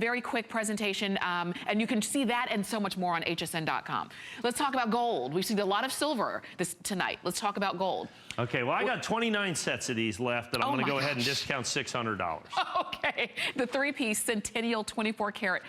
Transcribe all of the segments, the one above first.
Very quick presentation, and you can see that and so much more on hsn.com. Let's talk about gold. We've seen a lot of silver tonight. Let's talk about gold. Okay, well, I got 29 sets of these left, and I'm going to go ahead and discount $600. Okay, the three-piece Centennial 24 karat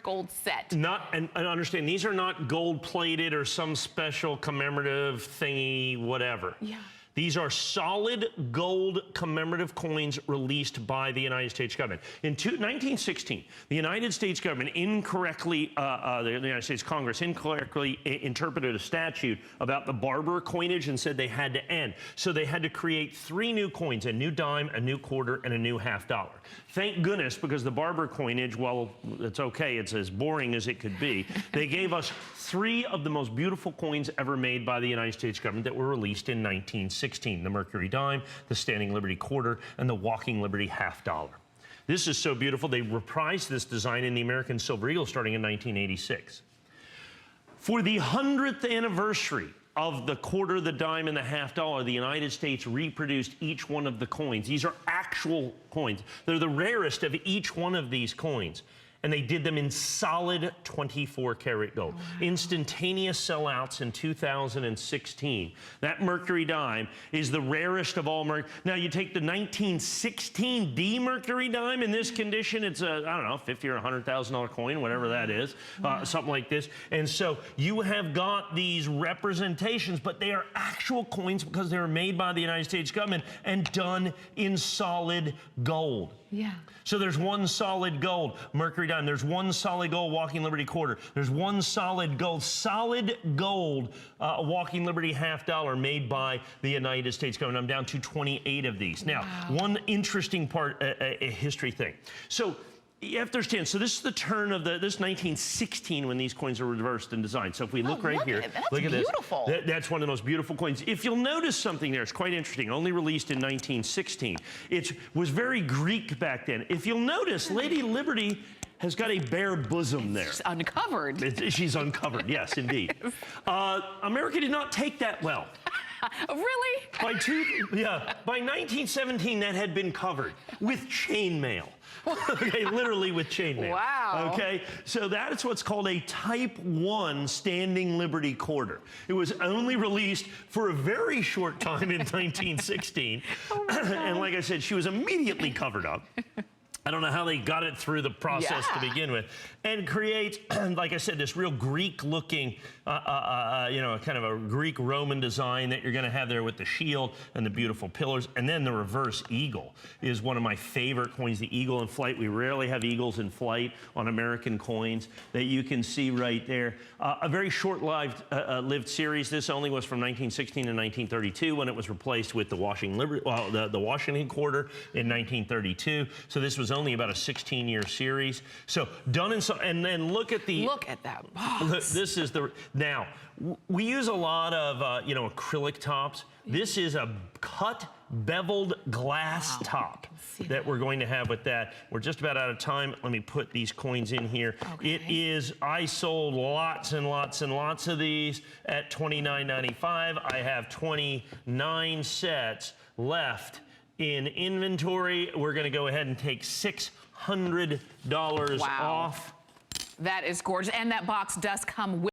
gold set. And understand, these are not gold-plated or some special commemorative thingy, whatever. Yeah. These are solid gold commemorative coins released by the United States government. In 1916, the United States government incorrectly, the United States Congress incorrectly interpreted a statute about the barber coinage and said they had to end. So they had to create 3 new coins, a new dime, a new quarter, and a new $50. Thank goodness, because the barber coinage, well, it's okay, it's as boring as it could be. They gave us 3 of the most beautiful coins ever made by the United States government that were released in 1916. The Mercury Dime, the Standing Liberty Quarter, and the Walking Liberty $50. This is so beautiful. They reprised this design in the American Silver Eagle starting in 1986. For the 100th anniversary of the quarter, the dime, and the $50, the United States reproduced each one of the coins. These are actual coins. They're the rarest of each one of these coins. And they did them in solid 24 karat gold. Wow. Instantaneous sellouts in 2016. That Mercury Dime is the rarest of all Mercury. Now you take the 1916 D Mercury Dime in this condition, it's a, I don't know, $50,000 or $100,000 coin, whatever that is, something like this. And so you have got these representations, but they are actual coins because they were made by the United States government and done in solid gold. Yeah. So there's one solid gold Mercury Dime. There's one solid gold Walking Liberty Quarter. There's one solid gold Walking Liberty $50 made by the United States government. I'm down to 28 of these. Now, one interesting part, a history thing. So you have to understand, so this is the turn of this 1916 when these coins are reversed and designed. So if we look right here, look at this. Beautiful. That's one of the most beautiful coins. If you'll notice something there, it's quite interesting, only released in 1916. It was very Greek back then. If you'll notice, Lady Liberty has got a bare bosom there. She's uncovered. She's uncovered, yes, indeed. America did not take that well. Really? By 1917, that had been covered with chainmail. Okay, literally with chainmail. Wow. Okay, so that's what's called a Type 1 Standing Liberty Quarter. It was only released for a very short time in 1916. And like I said, she was immediately covered up. I don't know how they got it through the process to begin with, and creates, like I said, this real Greek-looking, you know, kind of a Greek-Roman design that you're going to have there with the shield and the beautiful pillars, and then the reverse eagle is one of my favorite coins, the eagle in flight. We rarely have eagles in flight on American coins that you can see right there. A very short-lived series. This only was from 1916 to 1932 when it was replaced with the the Washington Quarter in 1932. So this was only about a 16-year series. So done in and then look at that box. This is now we use a lot of you know, acrylic tops. This is a cut beveled glass top that we're going to have with that. We're just about out of time. Let me put these coins in here. Okay. I sold lots and lots and lots of these at $29.95. I have 29 sets left in inventory. We're going to go ahead and take $600 off. That is gorgeous. And that box does come with